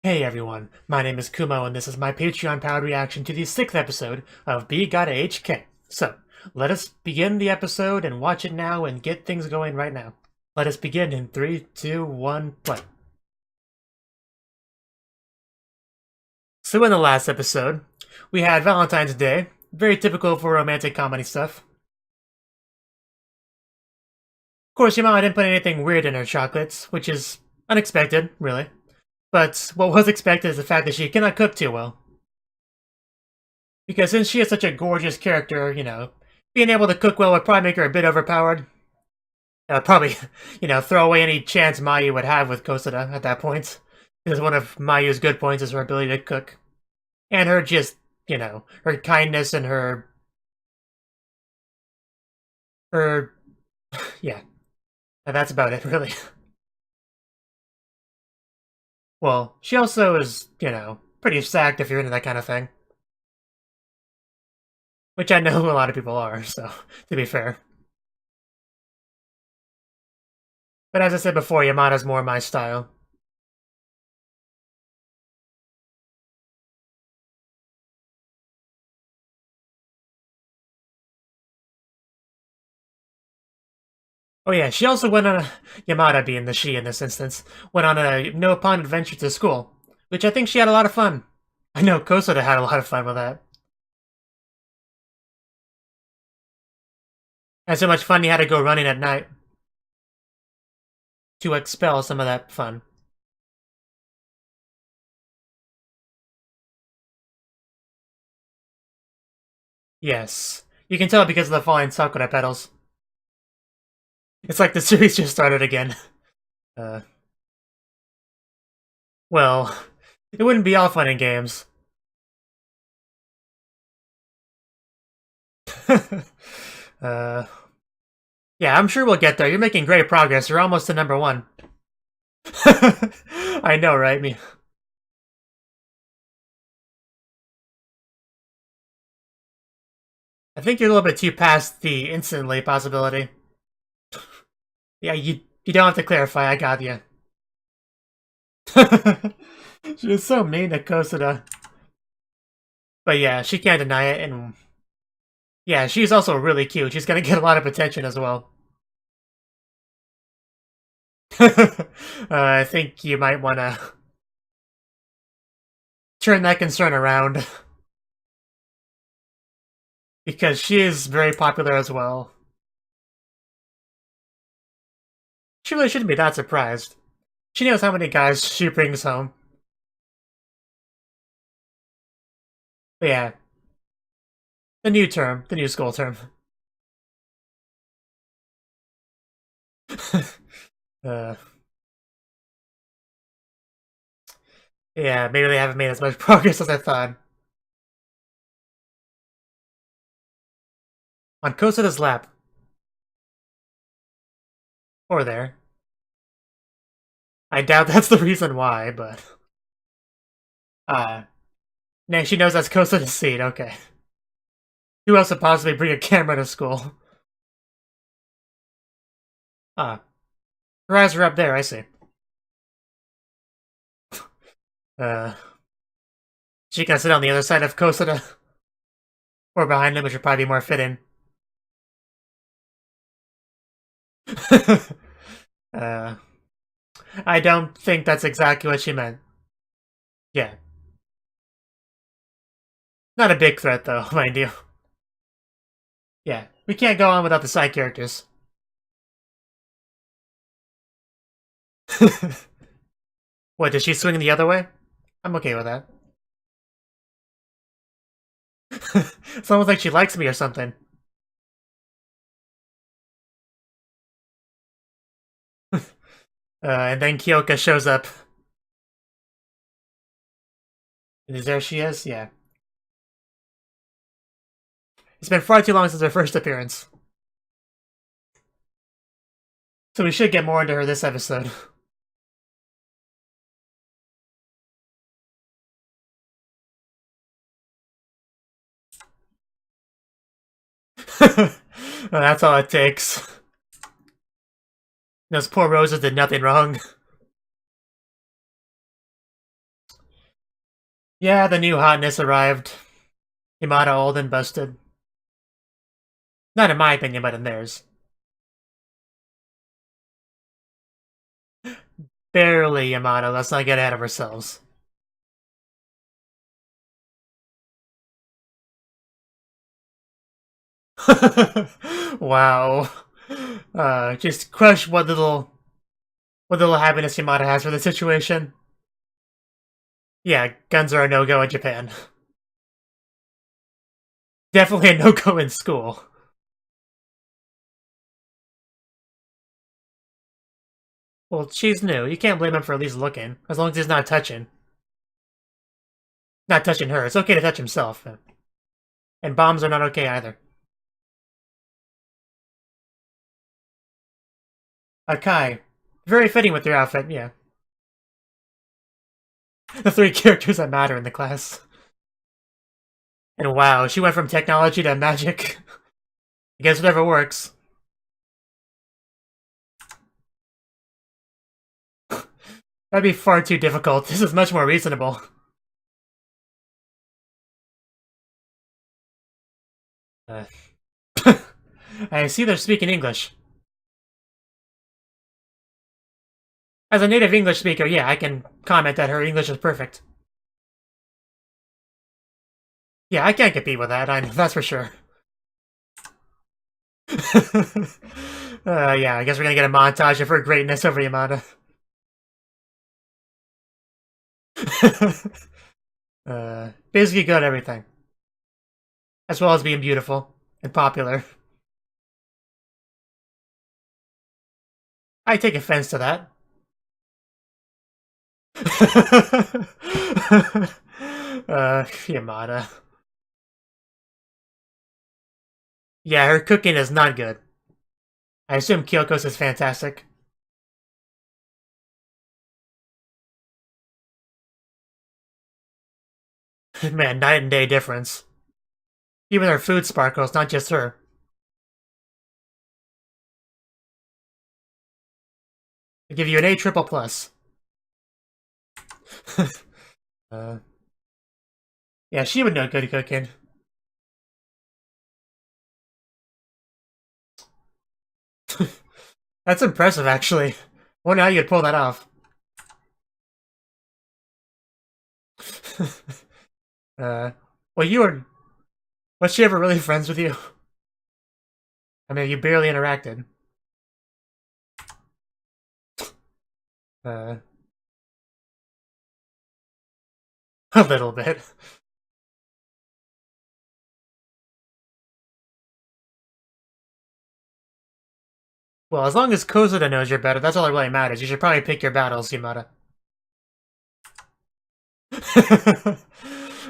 Hey everyone, my name is Kumo and this is my Patreon-powered reaction to the 6th episode of B-gata H-kei. So, let us begin the episode and watch it now and get things going right now. Let us begin in 3, 2, 1, play. So in the last episode, we had Valentine's Day, very typical for romantic comedy stuff. Of course, your mama didn't put anything weird in her chocolates, which is unexpected, really. But what was expected is the fact that she cannot cook too well. Because since she is such a gorgeous character, being able to cook well would probably make her a bit overpowered. Probably, throw away any chance Mayu would have with Kosada at that point. Because one of Mayu's good points is her ability to cook. And her just, her kindness and her... yeah. And that's about it, really. Well, she also is, pretty sacked if you're into that kind of thing. Which I know a lot of people are, so, to be fair. But as I said before, Yamada's more my style. Oh yeah, she also went on a... Yamada being the she in this instance, went on a no-pond adventure to school, which I think she had a lot of fun. I know Kosada had a lot of fun with that. And so much fun he had to go running at night. To expel some of that fun. Yes. You can tell because of the falling sakura petals. It's like the series just started again. Well, it wouldn't be all fun and games. Yeah, I'm sure we'll get there. You're making great progress. You're almost to number 1. I know, right? I think you're a little bit too past the instantly possibility. Yeah, you don't have to clarify. I got you. She was so mean to Kosada. But yeah, she can't deny it, and yeah, she's also really cute. She's gonna get a lot of attention as well. I think you might want to turn that concern around. Because she is very popular as well. She really shouldn't be that surprised. She knows how many guys she brings home. But yeah. The new school term. Yeah, maybe they haven't made as much progress as I thought. On Kosada's lap. Or there. I doubt that's the reason why, but... Nah, she knows that's Kosada's seat, okay. Who else would possibly bring a camera to school? Her eyes are up there, I see. She can sit on the other side of Kosada. Or behind him, which would probably be more fitting. I don't think that's exactly what she meant. Yeah. Not a big threat, though, mind you. Yeah, we can't go on without the side characters. What, does she swing the other way? I'm okay with that. It's almost like she likes me or something. And then Kyoka shows up. And there she is? Yeah. It's been far too long since her first appearance. So we should get more into her this episode. That's all it takes. Those poor roses did nothing wrong. Yeah, the new hotness arrived. Yamada old and busted. Not in my opinion, but in theirs. Barely, Yamada. Let's not get ahead of ourselves. Wow. Just crush what little happiness Yamada has for the situation. Yeah, guns are a no-go in Japan. Definitely a no-go in school. Well, she's new. You can't blame him for at least looking, as long as he's not touching. Not touching her. It's okay to touch himself. And bombs are not okay either. Kai. Very fitting with your outfit, yeah. The three characters that matter in the class. And wow, she went from technology to magic. I guess whatever works. That'd be far too difficult. This is much more reasonable. I see they're speaking English. As a native English speaker, yeah, I can comment that her English is perfect. Yeah, I can't compete with that, that's for sure. Yeah, I guess we're gonna get a montage of her greatness over Yamada. Basically good at everything. As well as being beautiful and popular. I take offense to that. Yamada. Yeah, her cooking is not good. I assume Kyoko's is fantastic. Man, night and day difference. Even her food sparkles, not just her. I give you an A triple plus. Yeah, she would know good cooking. That's impressive, actually. I wonder how you'd pull that off. Well, you were... Was she ever really friends with you? I mean, you barely interacted. A little bit. Well, as long as Kozuda knows you're better, that's all that really matters. You should probably pick your battles, Yamada.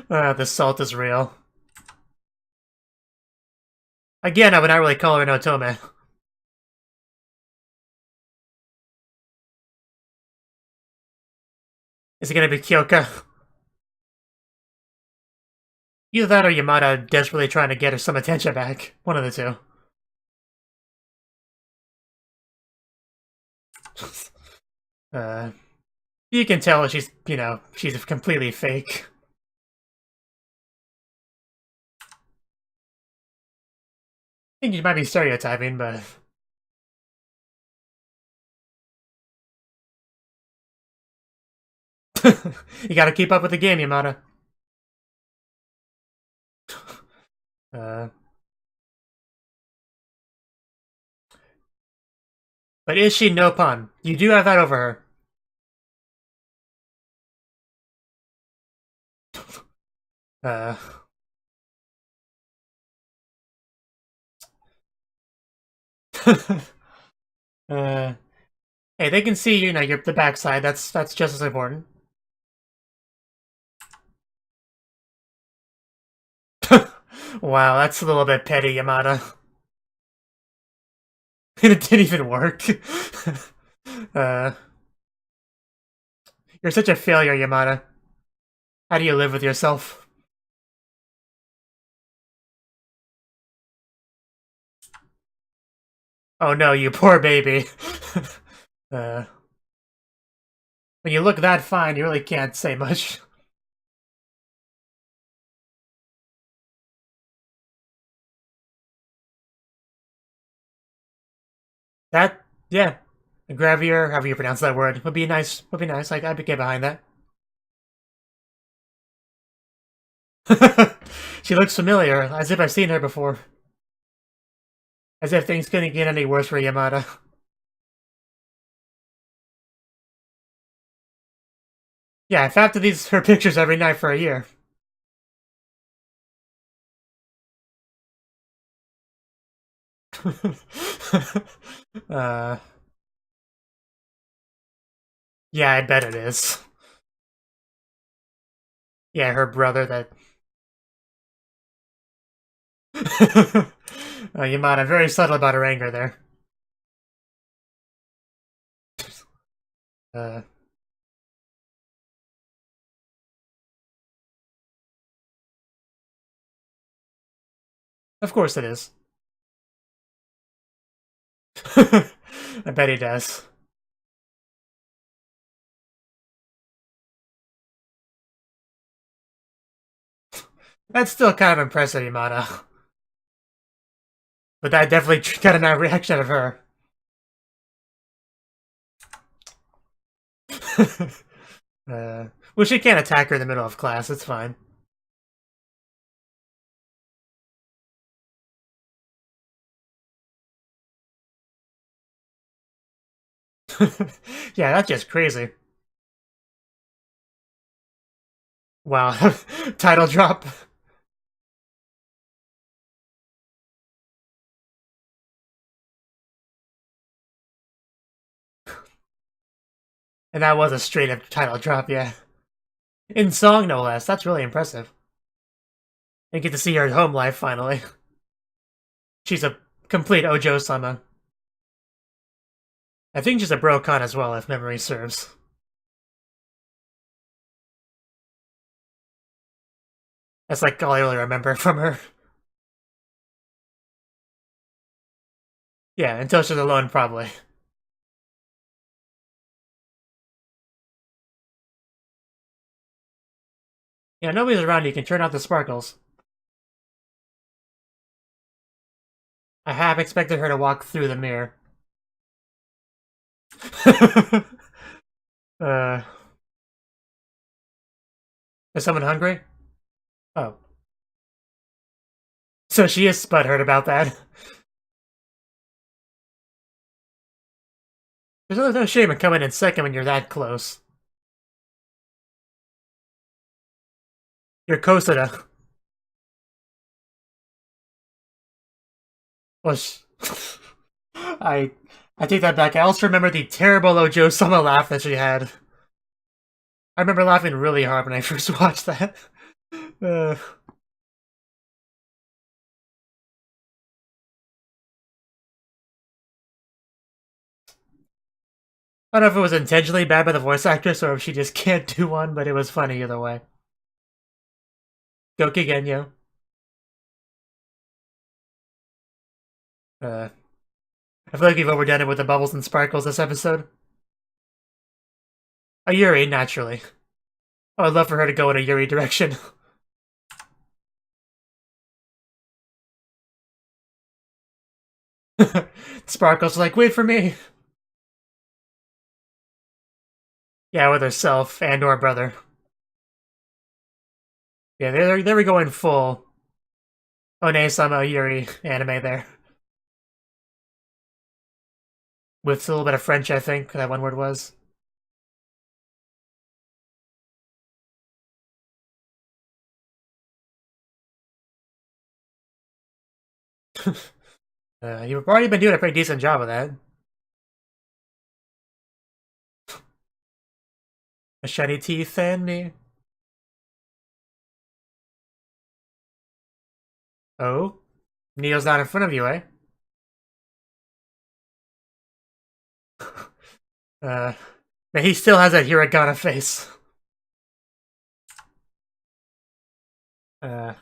The salt is real. Again, I would not really call her an Otome. Is it gonna be Kyoka? Either that or Yamada desperately trying to get her some attention back. One of the two. You can tell she's, she's completely fake. I think you might be stereotyping, but... You gotta keep up with the game, Yamada. But is she no pun? You do have that over her. Hey, they can see, you're the backside. That's just as important. Wow, that's a little bit petty, Yamada. It didn't even work. You're such a failure, Yamada. How do you live with yourself? Oh no, you poor baby. When you look that fine, you really can't say much. That, yeah. A gravier, however you pronounce that word, would be nice. Would be nice. Like, I'd get behind that. She looks familiar, as if I've seen her before. As if things couldn't get any worse for Yamada. Yeah, I've had to these her pictures every night for a year. uh, yeah, I bet it is. Yeah, her brother that. Yamada, very subtle about her anger there. Uh, of course it is. I bet he does. That's still kind of impressive, Yamada. But that definitely got a nice reaction out of her. Well, she can't attack her in the middle of class. It's fine. Yeah, that's just crazy. Wow. Title drop. And that was a straight up title drop, yeah. In song, no less. That's really impressive. And get to see her home life finally. She's a complete Ojo-sama. I think she's a Brocon as well, if memory serves. That's like all I really remember from her. Yeah, until she's alone, probably. Yeah, nobody's around, you can turn out the sparkles. I half expected her to walk through the mirror. uh, is someone hungry? Oh. So she is butthurt about that. There's no shame in coming in second when you're that close. You're Kosada. Well, I I take that back. I also remember the terrible Ojo-sama laugh that she had. I remember laughing really hard when I first watched that. Uh, I don't know if it was intentionally bad by the voice actress or if she just can't do one, but it was funny either way. Go Kigenyo. I feel like we've overdone it with the bubbles and sparkles this episode. A Yuri, naturally. Oh, I'd love for her to go in a Yuri direction. Sparkle's like, wait for me. Yeah, with herself and or brother. Yeah, they were going full One-sama Yuri anime there. With a little bit of French, I think, that one word was. You've already been doing a pretty decent job of that. A shiny teeth and me. Oh? Neo's not in front of you, eh? uh, but he still has that hiragana face. Uh,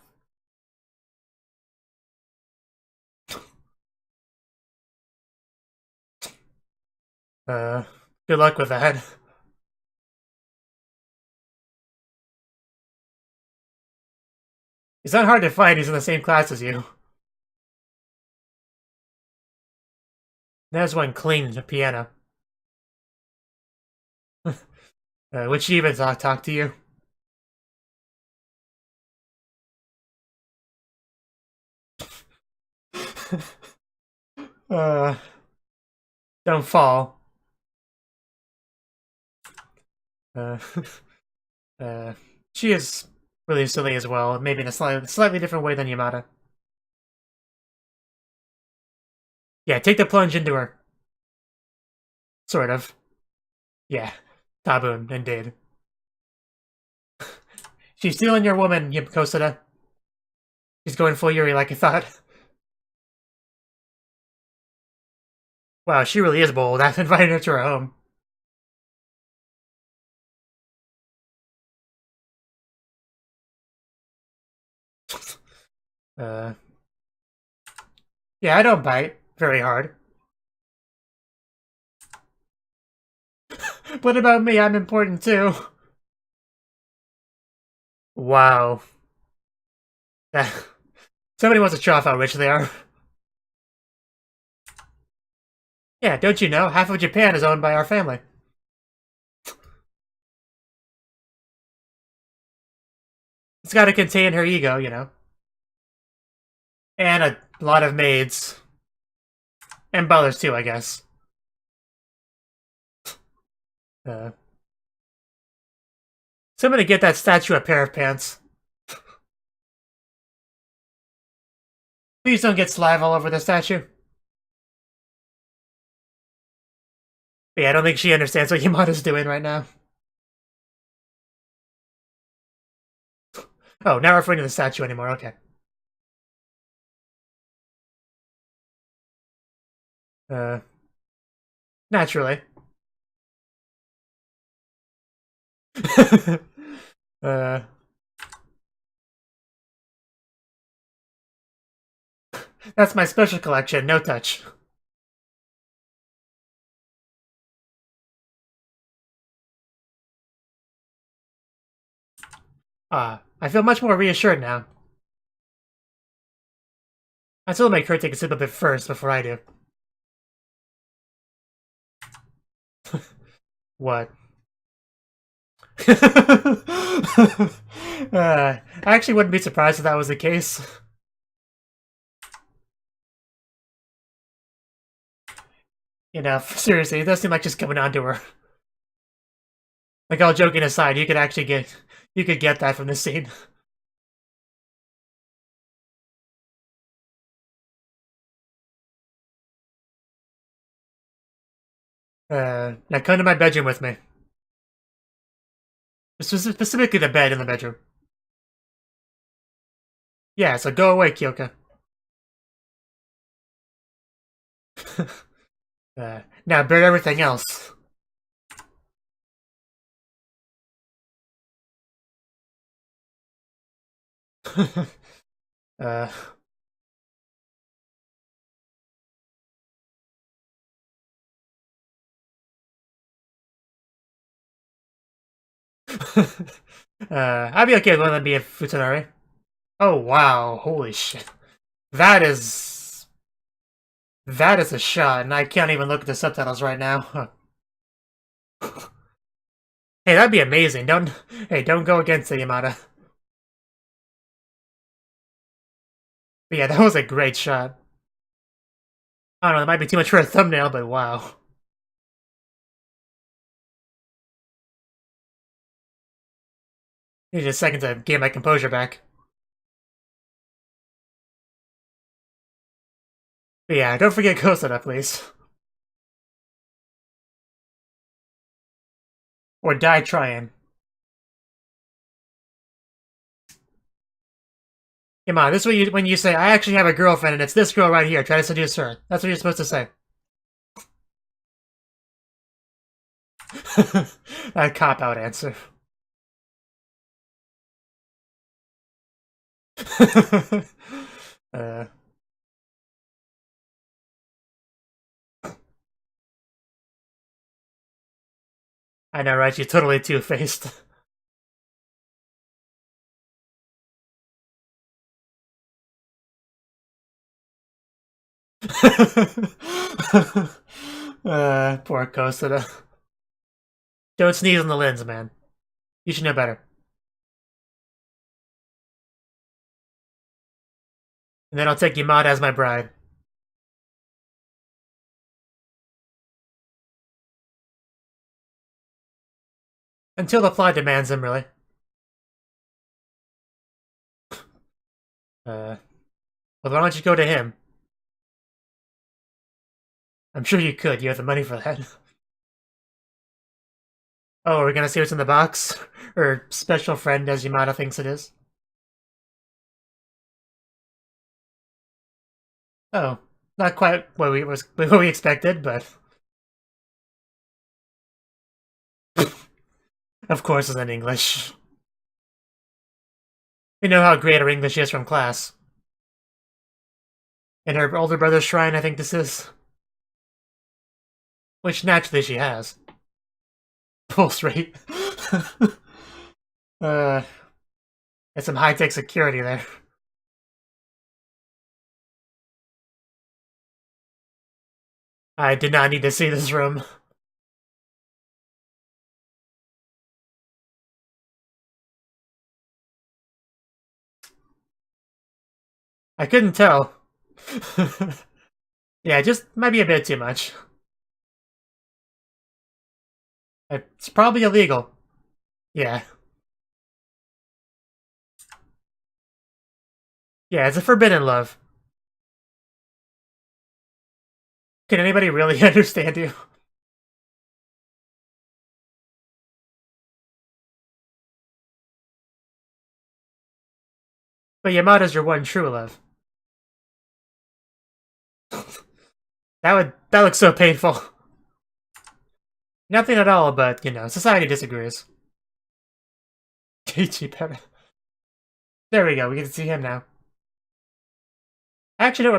uh, good luck with that. He's not hard to find, he's in the same class as you. There's one clean the piano. Would she even talk to you? uh, don't fall. Uh, she is really silly as well, maybe in a slightly different way than Yamada. Yeah, take the plunge into her. Sort of. Yeah. Tabun, indeed. She's stealing your woman, Kosada. She's going full Yuri like I thought. Wow, she really is bold. I've invited her to her home. Yeah, I don't bite very hard. What about me? I'm important too. Wow. Somebody wants to show off how rich they are. Yeah, don't you know? Half of Japan is owned by our family. It's gotta contain her ego, you know. And a lot of maids. And butlers too, I guess. Somebody get that statue a pair of pants. Please don't get saliva all over the statue. But yeah, I don't think she understands what Yamada's doing right now. Oh, now we're referring to the statue anymore, okay. Naturally. That's my special collection, no touch. I feel much more reassured now. I still make her take a sip of it first before I do. What? I actually wouldn't be surprised if that was the case. You know, seriously, it does seem like just coming on to her. Like, all joking aside, you could actually get that from this scene. Now come to my bedroom with me. Specifically the bed in the bedroom. Yeah, so go away, Kyoka. Now burn everything else. uh... I'd be okay with letting them be a Futanari. Oh wow, holy shit. That is a shot, and I can't even look at the subtitles right now. Hey, that'd be amazing. Don't go against it, Yamada. But yeah, that was a great shot. I don't know, that might be too much for a thumbnail, but wow. Need a second to get my composure back. But yeah, don't forget Kosada, please. Or die trying. Come on, this is what when you say, I actually have a girlfriend and it's this girl right here, try to seduce her. That's what you're supposed to say. That cop-out answer. I know, right? You're totally two-faced. Poor Kosuda. Don't sneeze on the lens, man. You should know better. And then I'll take Yamada as my bride. Until the plot demands him, really. Well, why don't you go to him? I'm sure you could. You have the money for that. Oh, we're gonna see what's in the box? Or special friend, as Yamada thinks it is? Oh, not quite what we expected, but of course it's in English. We know how great her English is from class. In her older brother's shrine, I think this is. Which naturally she has. Pulse rate. There's some high-tech security there. I did not need to see this room. I couldn't tell. Yeah, just might be a bit too much. It's probably illegal. Yeah. Yeah, it's a forbidden love. Can anybody really understand you? But Yamada's your one true love. That looks so painful. Nothing at all, but, you know, society disagrees. There we go, we get to see him now. I actually don't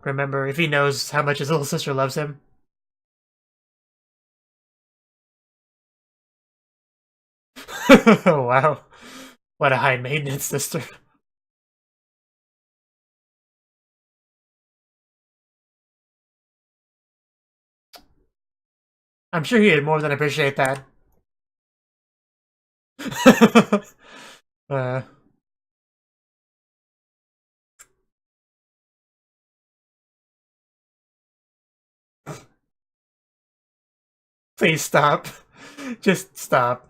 remember if he knows how much his little sister loves him. Oh, wow. What a high maintenance sister. I'm sure he'd more than appreciate that. uh, please stop. Just stop.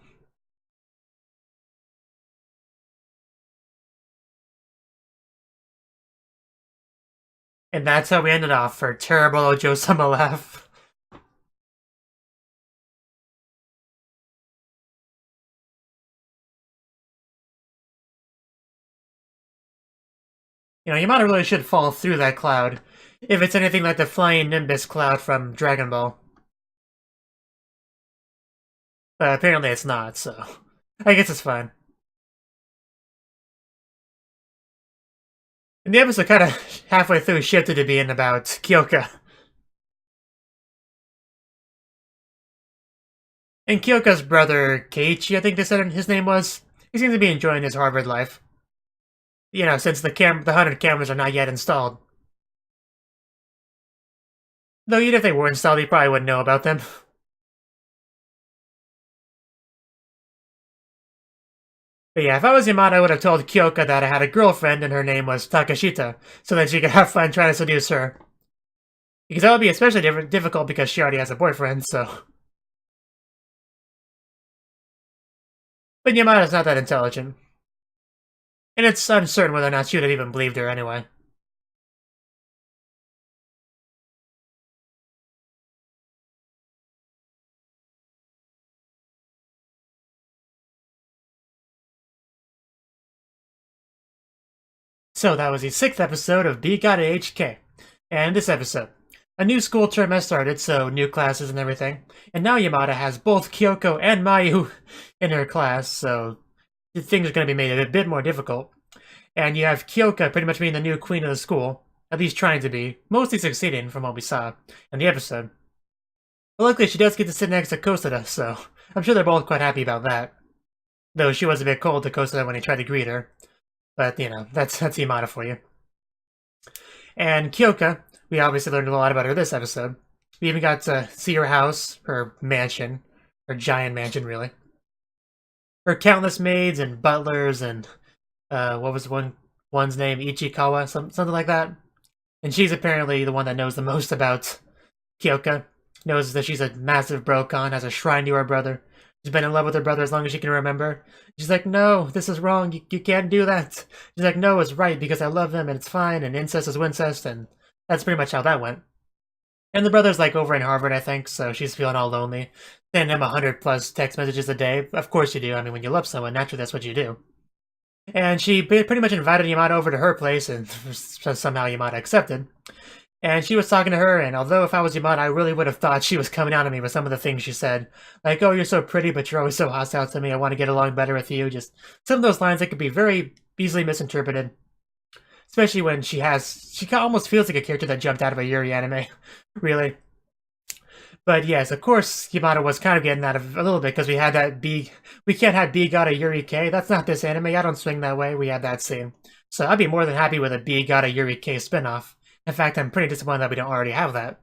And that's how we ended off for terrible Ojo-sama laugh. You know, Yamada really should fall through that cloud, if it's anything like the flying Nimbus cloud from Dragon Ball. But apparently it's not, so I guess it's fine. And the episode kind of halfway through shifted to being about Kyoka. And Kyoka's brother, Keiichi, I think they said his name was, he seems to be enjoying his Harvard life. You know, since the 100 cameras are not yet installed. Though even if they were installed, he probably wouldn't know about them. But yeah, if I was Yamada, I would have told Kyoka that I had a girlfriend and her name was Takashita, so that she could have fun trying to seduce her. Because that would be especially difficult because she already has a boyfriend, so... But Yamada's not that intelligent. And it's uncertain whether or not she would have even believed her anyway. So that was the 6th episode of B-gata H-kei. And this episode, a new school term has started, so new classes and everything. And now Yamada has both Kyoko and Mayu in her class, so things are going to be made a bit more difficult. And you have Kyoka pretty much being the new queen of the school, at least trying to be, mostly succeeding from what we saw in the episode. But luckily she does get to sit next to Kosuda, so I'm sure they're both quite happy about that. Though she was a bit cold to Kosuda when he tried to greet her. But, you know, that's Yamada for you. And Kyoka, we obviously learned a lot about her this episode. We even got to see her house, her mansion, her giant mansion, really. Her countless maids and butlers and what was one's name? Ichikawa, something like that. And she's apparently the one that knows the most about Kyoka. Knows that she's a massive brocon, has a shrine to her brother. She's been in love with her brother as long as she can remember. She's like, no, this is wrong. You can't do that. She's like, no, it's right because I love him and it's fine and incest is wincest, and that's pretty much how that went. And the brother's like over in Harvard, I think, so she's feeling all lonely. Send him 100+ text messages a day. Of course you do. I mean, when you love someone, naturally that's what you do. And she pretty much invited Yamada over to her place, and somehow Yamada accepted. And she was talking to her, and although if I was Yamada, I really would have thought she was coming out at me with some of the things she said. Like, oh, you're so pretty, but you're always so hostile to me. I want to get along better with you. Just some of those lines that could be very easily misinterpreted. Especially when she almost feels like a character that jumped out of a Yuri anime. Really. But yes, of course, Yamada was kind of getting that a little bit, because we had that we can't have B-gata H-kei. That's not this anime. I don't swing that way. We had that scene. So I'd be more than happy with a B-gata H-kei spinoff. In fact, I'm pretty disappointed that we don't already have that.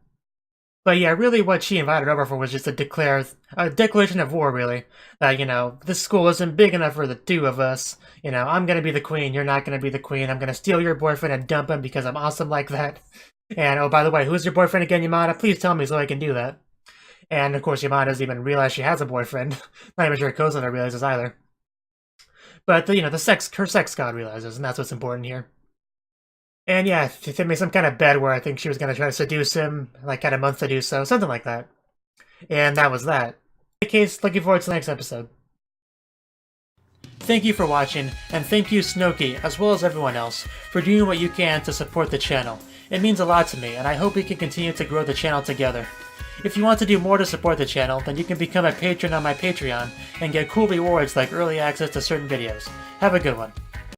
But yeah, really what she invited over for was just a declaration of war, really. That, you know, this school isn't big enough for the two of us. You know, I'm gonna be the queen, you're not gonna be the queen. I'm gonna steal your boyfriend and dump him because I'm awesome like that. And, oh, by the way, who's your boyfriend again, Yamada? Please tell me so I can do that. And, of course, Yamada doesn't even realize she has a boyfriend. Not even sure Kozuna realizes either. But, you know, her sex god realizes, and that's what's important here. And yeah, she made some kind of bet where I think she was going to try to seduce him, like, had a month to do so, something like that. And that was that. In any case, looking forward to the next episode. Thank you for watching, and thank you Cnouki, as well as everyone else, for doing what you can to support the channel. It means a lot to me, and I hope we can continue to grow the channel together. If you want to do more to support the channel, then you can become a patron on my Patreon, and get cool rewards like early access to certain videos. Have a good one.